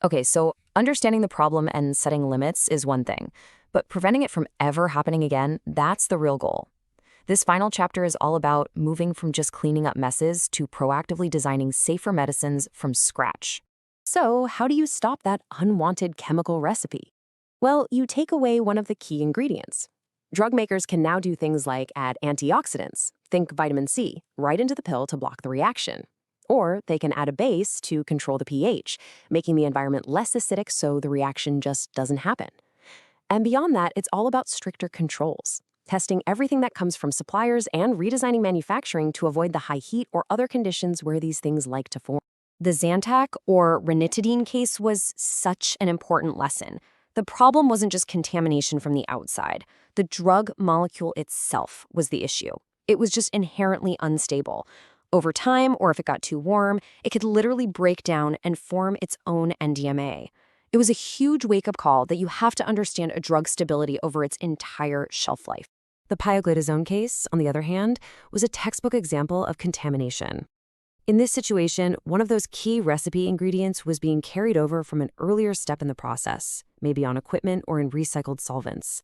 Okay, so understanding the problem and setting limits is one thing, but preventing it from ever happening again, that's the real goal. This final chapter is all about moving from just cleaning up messes to proactively designing safer medicines from scratch. So, how do you stop that unwanted chemical recipe? Well, you take away one of the key ingredients. Drug makers can now do things like add antioxidants, think vitamin C, right into the pill to block the reaction. Or they can add a base to control the pH, making the environment less acidic so the reaction just doesn't happen. And beyond that, it's all about stricter controls, testing everything that comes from suppliers and redesigning manufacturing to avoid the high heat or other conditions where these things like to form. The Zantac or ranitidine case was such an important lesson. The problem wasn't just contamination from the outside. The drug molecule itself was the issue. It was just inherently unstable. Over time, or if it got too warm, it could literally break down and form its own NDMA. It was a huge wake-up call that you have to understand a drug's stability over its entire shelf life. The pioglitazone case, on the other hand, was a textbook example of contamination. In this situation, one of those key recipe ingredients was being carried over from an earlier step in the process, maybe on equipment or in recycled solvents.